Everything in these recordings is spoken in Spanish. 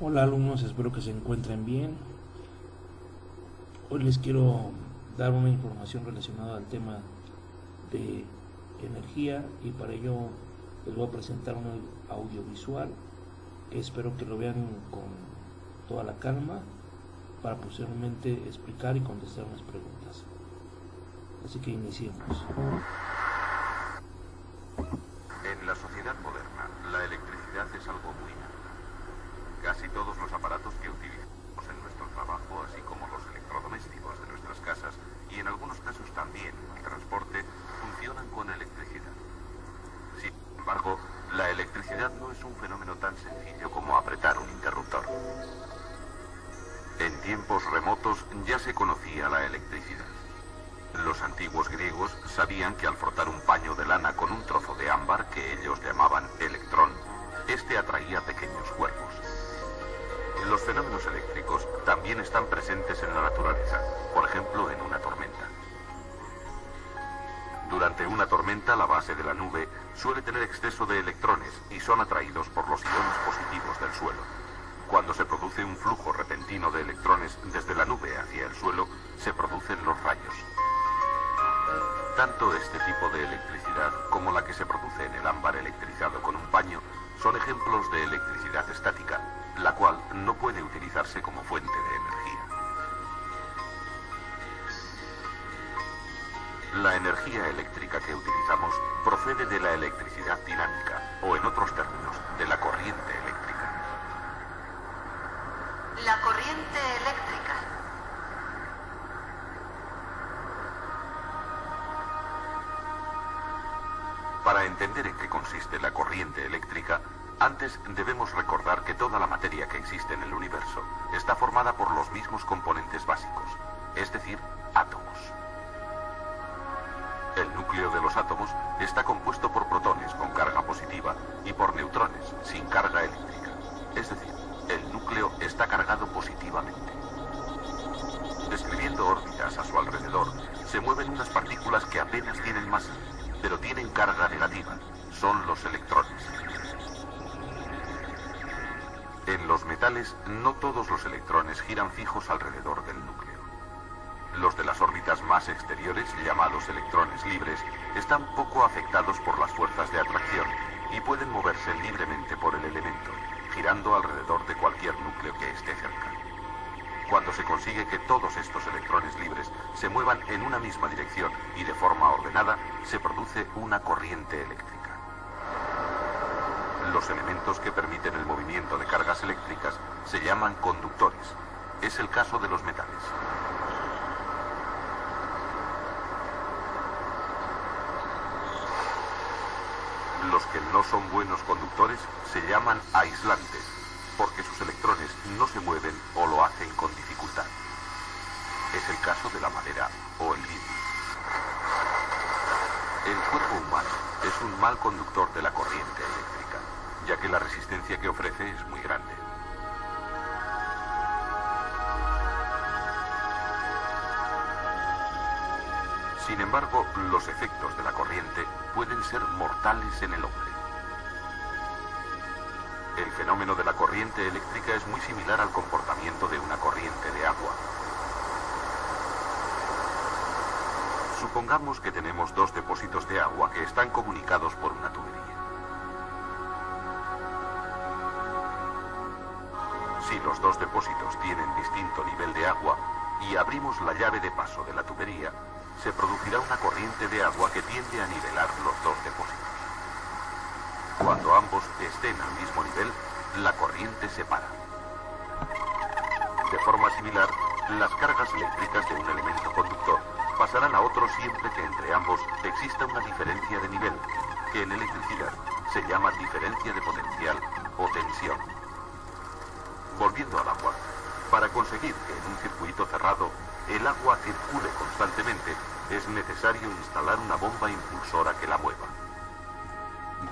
Hola alumnos, espero que se encuentren bien. Hoy les quiero dar una información relacionada al tema de energía y para ello les voy a presentar un audiovisual que espero que lo vean con toda la calma para posteriormente explicar y contestar unas preguntas. Así que iniciemos. En la sociedad moderna, la electricidad es algo muy natural. Casi todos los aparatos que utilizamos en nuestro trabajo, así como los electrodomésticos de nuestras casas y en algunos casos también el transporte, funcionan con electricidad. Sin embargo, la electricidad no es un fenómeno tan sencillo como apretar un interruptor. En tiempos remotos ya se conocía la electricidad. Los antiguos griegos sabían que al frotar un paño de lana con un trozo de ámbar, que ellos llamaban electrón, este atraía pequeños cuerpos. Los fenómenos eléctricos también están presentes en la naturaleza, por ejemplo en una tormenta. Durante una tormenta, la base de la nube suele tener exceso de electrones y son atraídos por los iones positivos del suelo. Cuando se produce un flujo repentino de electrones desde la nube hacia el suelo, se producen los rayos. Tanto este tipo de electricidad como la que se produce en el ámbar electrizado con un paño son ejemplos de electricidad estática, la cual no puede utilizarse como fuente de energía. La energía eléctrica que utilizamos procede de la electricidad dinámica, o en otros términos, de la corriente eléctrica. La corriente eléctrica. Para entender en qué consiste la corriente eléctrica, antes debemos recordar que toda la materia que existe en el universo está formada por los mismos componentes básicos, es decir, átomos. El núcleo de los átomos está compuesto por protones con carga positiva y por neutrones sin carga eléctrica, es decir, el núcleo está cargado positivamente. Describiendo órbitas a su alrededor, se mueven unas partículas que apenas tienen masa, pero tienen carga negativa, son los electrones. En los metales, no todos los electrones giran fijos alrededor del núcleo. Los de las órbitas más exteriores, llamados electrones libres, están poco afectados por las fuerzas de atracción y pueden moverse libremente por el elemento, girando alrededor de cualquier núcleo que esté cerca. Cuando se consigue que todos estos electrones libres se muevan en una misma dirección y de forma ordenada, se produce una corriente eléctrica. Los elementos que permiten el movimiento de cargas eléctricas se llaman conductores. Es el caso de los metales. Los que no son buenos conductores se llaman aislantes, porque sus electrones no se mueven o lo hacen con dificultad. Es el caso de la madera o el vidrio. El cuerpo humano es un mal conductor de la corriente eléctrica, ya que la resistencia que ofrece es muy grande. Sin embargo, los efectos de la corriente pueden ser mortales en el hombre. El fenómeno de la corriente eléctrica es muy similar al comportamiento de una corriente de agua. Supongamos que tenemos dos depósitos de agua que están comunicados por una tubería. Si los dos depósitos tienen distinto nivel de agua y abrimos la llave de paso de la tubería, se producirá una corriente de agua que tiende a nivelar los dos depósitos. Cuando ambos estén al mismo nivel, la corriente se para. De forma similar, las cargas eléctricas de un elemento conductor pasarán a otro siempre que entre ambos exista una diferencia de nivel, que en electricidad se llama diferencia de potencial o tensión. Volviendo al agua, para conseguir que en un circuito cerrado el agua circule constantemente, es necesario instalar una bomba impulsora que la mueva.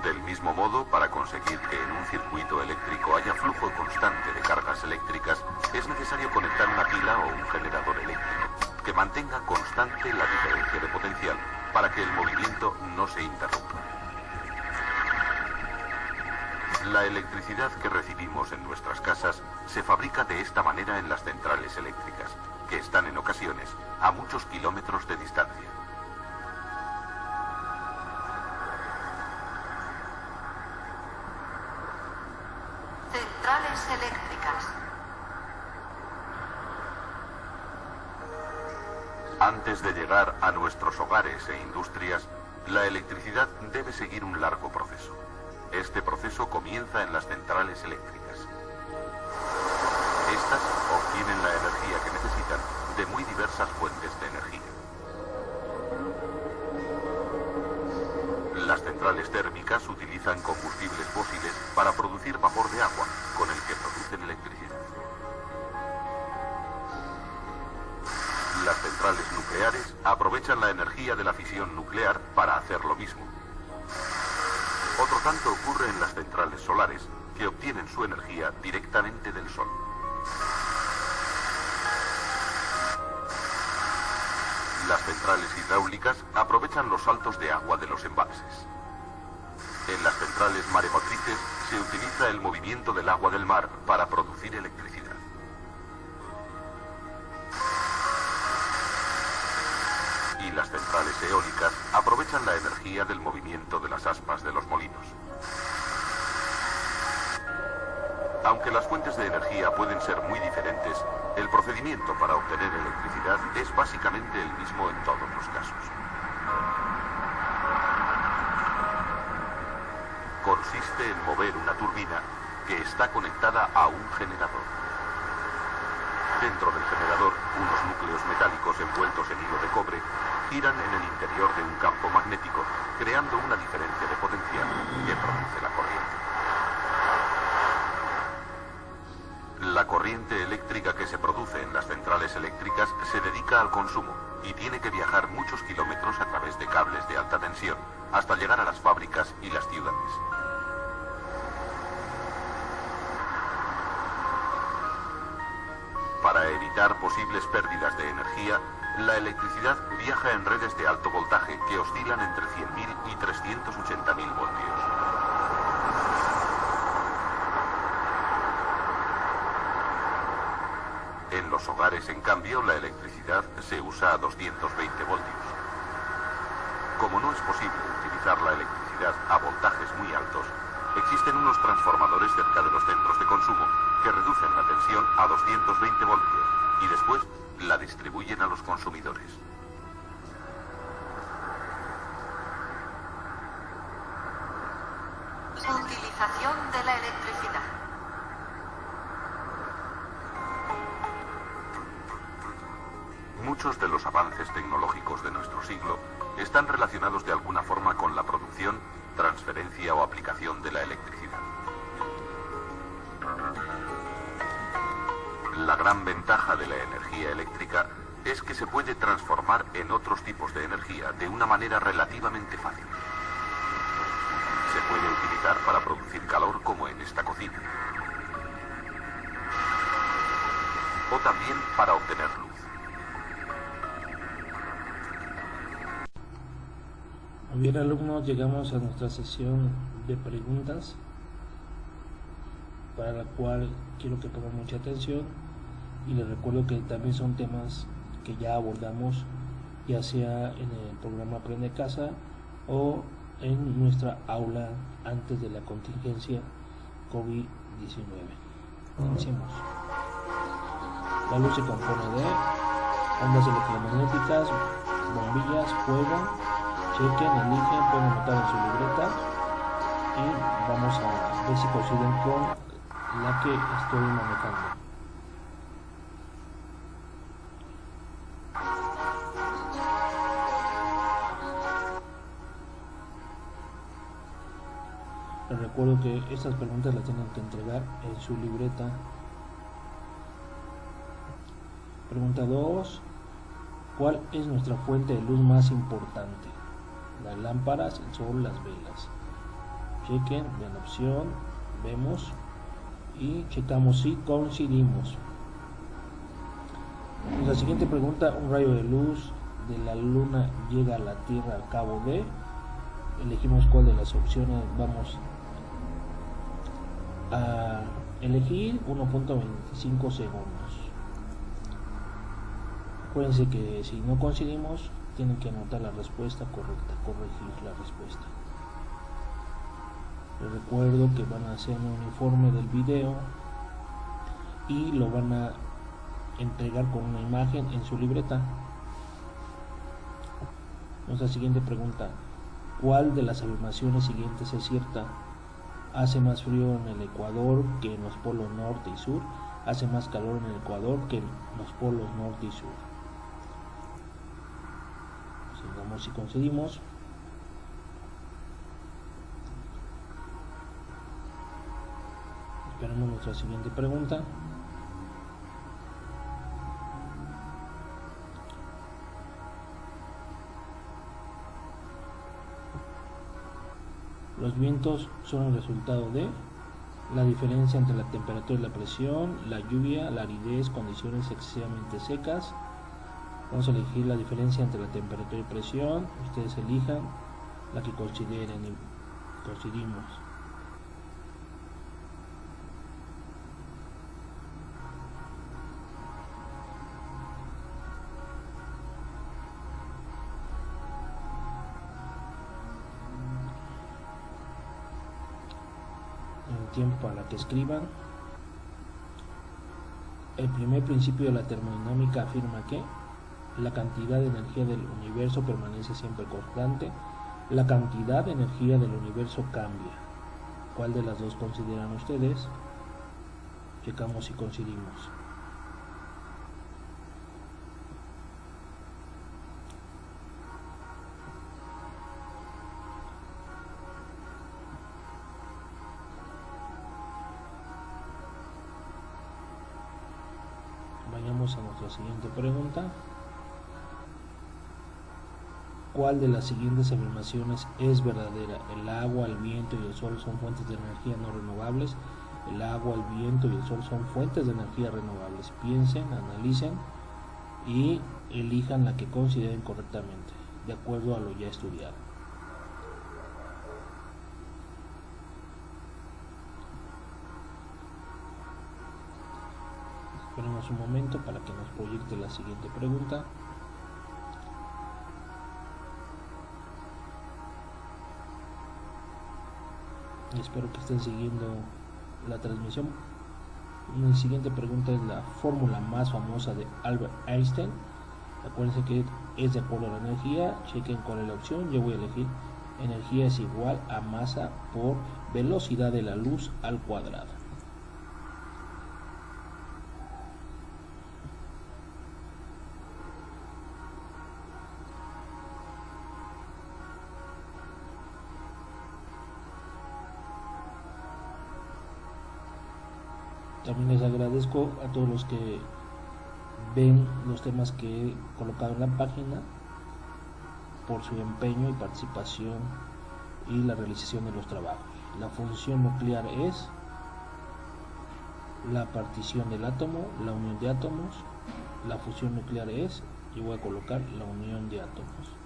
Del mismo modo, para conseguir que en un circuito eléctrico haya flujo constante de cargas eléctricas, es necesario conectar una pila o un generador eléctrico que mantenga constante la diferencia de potencial para que el movimiento no se interrumpa. La electricidad que recibimos en nuestras casas se fabrica de esta manera en las centrales eléctricas, que están en ocasiones a muchos kilómetros de distancia. Centrales eléctricas. Antes de llegar a nuestros hogares e industrias, la electricidad debe seguir un largo proceso. Este proceso comienza en las centrales eléctricas. Estas obtienen la energía que necesitan de muy diversas fuentes de energía. Las centrales térmicas utilizan combustibles fósiles para producir vapor de agua, con el que producen electricidad. Las centrales nucleares aprovechan la energía de la fisión nuclear para hacer lo mismo. Otro tanto ocurre en las centrales solares, que obtienen su energía directamente del sol. Las centrales hidráulicas aprovechan los saltos de agua de los embalses. En las centrales maremotrices se utiliza el movimiento del agua del mar para producir electricidad. Y las centrales eólicas aprovechan la energía del movimiento de las aspas de los molinos. Aunque las fuentes de energía pueden ser muy diferentes, el procedimiento para obtener electricidad es básicamente el mismo en todos los casos. Consiste en mover una turbina que está conectada a un generador. Dentro del generador, unos núcleos metálicos envueltos en hilo de cobre giran en el interior de un campo magnético, creando una diferencia de potencial que produce la corriente. La corriente eléctrica que se produce en las centrales eléctricas se dedica al consumo y tiene que viajar muchos kilómetros a través de cables de alta tensión hasta llegar a las fábricas y las ciudades. Para evitar posibles pérdidas de energía, la electricidad viaja en redes de alto voltaje que oscilan entre 100.000 y 380.000 voltios. En los hogares, en cambio, la electricidad se usa a 220 voltios. Como no es posible utilizar la electricidad a voltajes muy altos, existen unos transformadores cerca de los centros de consumo que reducen la tensión a 220 voltios y después la distribuyen a los consumidores. Utilización de la electricidad. Muchos de los avances tecnológicos de nuestro siglo están relacionados de alguna forma con la producción, transferencia o aplicación de la electricidad. La gran ventaja de la energía eléctrica es que se puede transformar en otros tipos de energía de una manera relativamente fácil. Se puede utilizar para producir calor como en esta cocina. O también para obtener luz. Muy bien, alumnos, llegamos a nuestra sesión de preguntas, para la cual quiero que pongan mucha atención, y les recuerdo que también son temas que ya abordamos, ya sea en el programa Aprende Casa o en nuestra aula antes de la contingencia COVID-19. Iniciemos. La luz se compone de ondas electromagnéticas, bombillas, fuego. Chequen, eligen, pueden anotar en su libreta y vamos a ver si coinciden con la que estoy manejando. Les recuerdo que estas preguntas las tienen que entregar en su libreta. Pregunta 2. ¿Cuál es nuestra fuente de luz más importante? Las lámparas, el sol, las velas. Chequen, vean la opción, vemos y checamos si coincidimos. La siguiente pregunta: un rayo de luz de la luna llega a la Tierra al cabo de. Elegimos cuál de las opciones vamos a elegir 1.25 segundos. Acuérdense que si no coincidimos, tienen que anotar la respuesta correcta, corregir la respuesta. Les recuerdo que van a hacer un informe del video y lo van a entregar con una imagen en su libreta. Nuestra siguiente pregunta: ¿cuál de las afirmaciones siguientes es cierta? Hace más frío en el Ecuador que en los polos norte y sur. Hace más calor en el Ecuador que en los polos norte y sur. Sigamos y concedimos. Esperemos nuestra siguiente pregunta. Los vientos son el resultado de la diferencia entre la temperatura y la presión, la lluvia, la aridez, condiciones excesivamente secas. Vamos a elegir la diferencia entre la temperatura y presión. Ustedes elijan la que consideren y coincidimos. Tiempo para que escriban. El primer principio de la termodinámica afirma que la cantidad de energía del universo permanece siempre constante. La cantidad de energía del universo cambia. ¿Cuál de las dos consideran ustedes? Checamos si coincidimos. Vayamos a nuestra siguiente pregunta. ¿Cuál de las siguientes afirmaciones es verdadera? El agua, el viento y el sol son fuentes de energía no renovables. El agua, el viento y el sol son fuentes de energía renovables. Piensen, analicen y elijan la que consideren correctamente, de acuerdo a lo ya estudiado. Esperemos un momento para que nos proyecte la siguiente pregunta. Y espero que estén siguiendo la transmisión. Mi siguiente pregunta es la fórmula más famosa de Albert Einstein. Acuérdense que es de acuerdo a la energía. Chequen cuál es la opción. Yo voy a elegir energía es igual a masa por velocidad de la luz al cuadrado. También les agradezco a todos los que ven los temas que he colocado en la página por su empeño y participación y la realización de los trabajos. La función nuclear es la partición del átomo, la unión de átomos. La fusión nuclear es, yo voy a colocar la unión de átomos.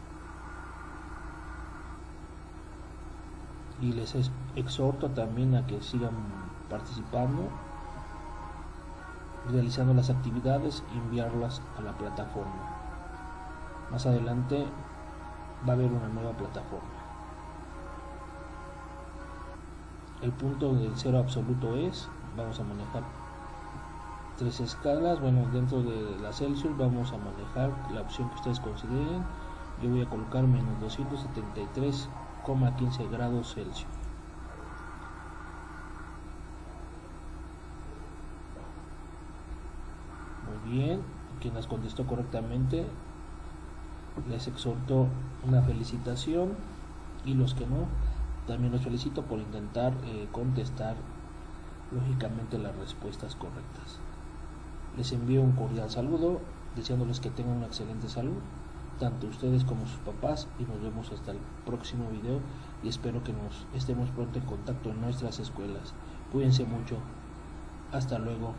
Y les exhorto también a que sigan participando, realizando las actividades y enviarlas a la plataforma. Más adelante va a haber una nueva plataforma. El punto del cero absoluto es, vamos a manejar 3 escalas. Bueno, dentro de la Celsius vamos a manejar la opción que ustedes consideren. Yo voy a colocar menos 273,15 grados Celsius. Bien, quien las contestó correctamente, les exhorto una felicitación, y los que no, también los felicito por intentar contestar lógicamente las respuestas correctas. Les envío un cordial saludo, deseándoles que tengan una excelente salud, tanto ustedes como sus papás, y nos vemos hasta el próximo video, y espero que nos estemos pronto en contacto en nuestras escuelas. Cuídense mucho, hasta luego.